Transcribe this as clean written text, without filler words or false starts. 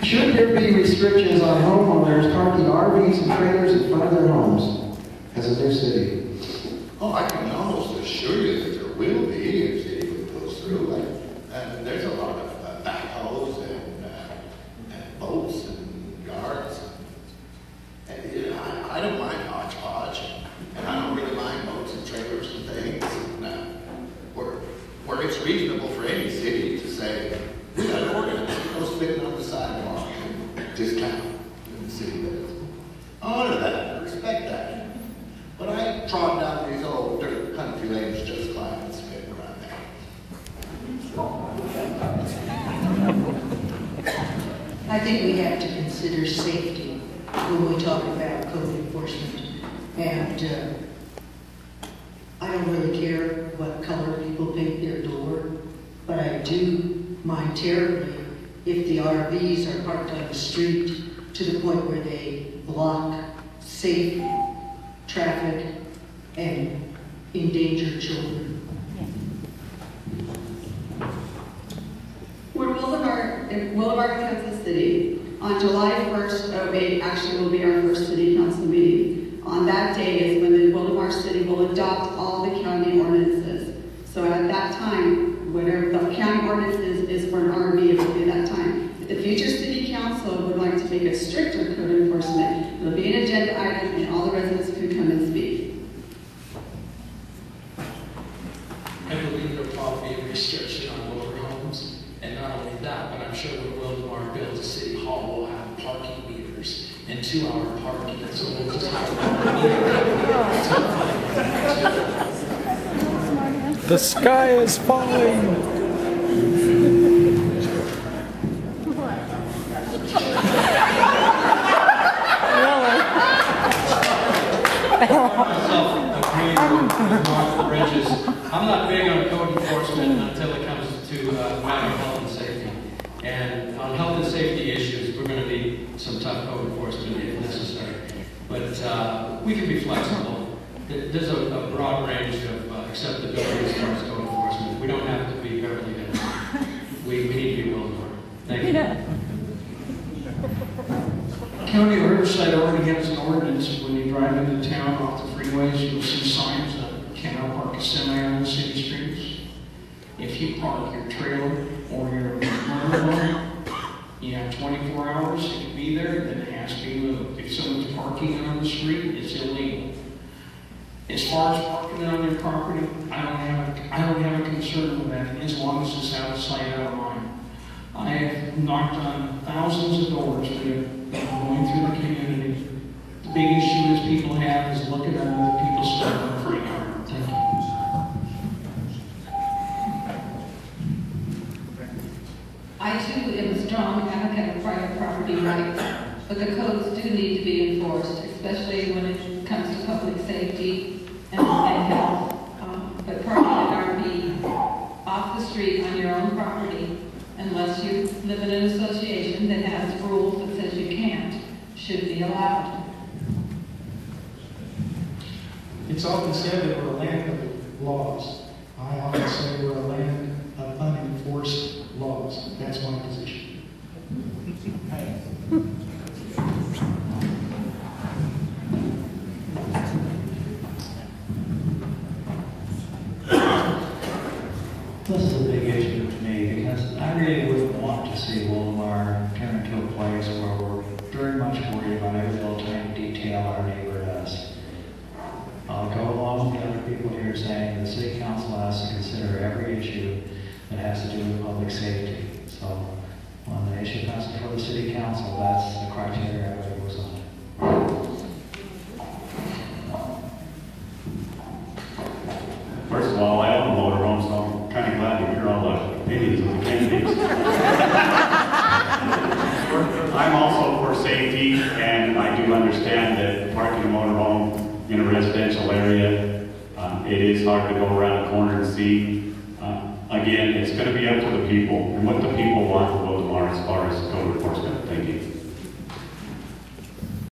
Should there be restrictions on homeowners parking RVs and trailers in front of their homes as a new city? Oh, I can almost assure you that there will be if the city goes through. There's a lot of backhoes and boats and yards. And you know, I don't mind hodgepodge, and I don't really mind boats and trailers and things. And, where it's reasonable for any city to say, we got an ordinance that goes fitting on the sidewalk and discount in the city limits. Honor that, respect that. But I trod down these old dirt country lanes just fine and spitting around there. I think we have to consider safety when we talk about code enforcement. And I don't really care what color people paint their door, but I do mind terribly if the RVs are parked on the street to the point where they block safe traffic and endanger children. We're Willamar, Kansas City. On July 1st, 08 actually will be our first city council meeting. On that day is when the Willamar City will adopt all the county ordinances. So at that time, whatever the county ordinance is for an RV, it will be that time. If the future city council would like to make it stricter code enforcement, it'll be an agenda item and all the residents can come and speak. I believe there'll probably be a restriction on motor homes, and not only that, but I'm sure when Willamar builds a city hall, we'll have parking meters and 2-hour parking, so we'll just have The sky is falling. I'm not big on code enforcement until it comes to matter of health and safety. And on health and safety issues, we're going to need some tough code enforcement if necessary. But we can be flexible. There's a broad range of acceptability as far as code enforcement. We don't have to be Beverly Hills. We need to be Willamar. Thank you. County of Riverside already has an ordinance. When you drive into town off the freeways, you'll see signs that cannot park a semi on the city streets. If you park your trailer or your motorhome, you have 24 hours to be there, then it has to be moved. If someone's parking on the street, it's illegal. As far as parking on your property, I don't have a concern with that, as long as it's out of sight, out of mind. I have knocked on thousands of doors that have been going through the community. The big issue is people have is looking at other people's stuff in the front yard. Thank you. I too am a strong advocate of private property rights, but the codes do need to be enforced, especially when it comes to public safety and health. But parking an RV off the street on your own property, unless you live in an association that has rules that says you can't, should be allowed. It's often said that we're a land of laws. I often say we're a land of unenforced laws. That's my position. This is a big issue to me because I really wouldn't want to see Willamar turn into a place where we're very much worried about every little tiny detail our neighbor does. I'll go along with the other people here saying the city council has to consider every issue that has to do with public safety. So when the issue comes before the city council, that's the criteria everybody goes on. First of all, I own a motorhome, so I'm kind of glad to hear all the opinions of the candidates. I'm also for safety, and I do understand that parking a motorhome in a residential area, it is hard to go around a corner and see. Again, it's going to be up to the people and what the people want.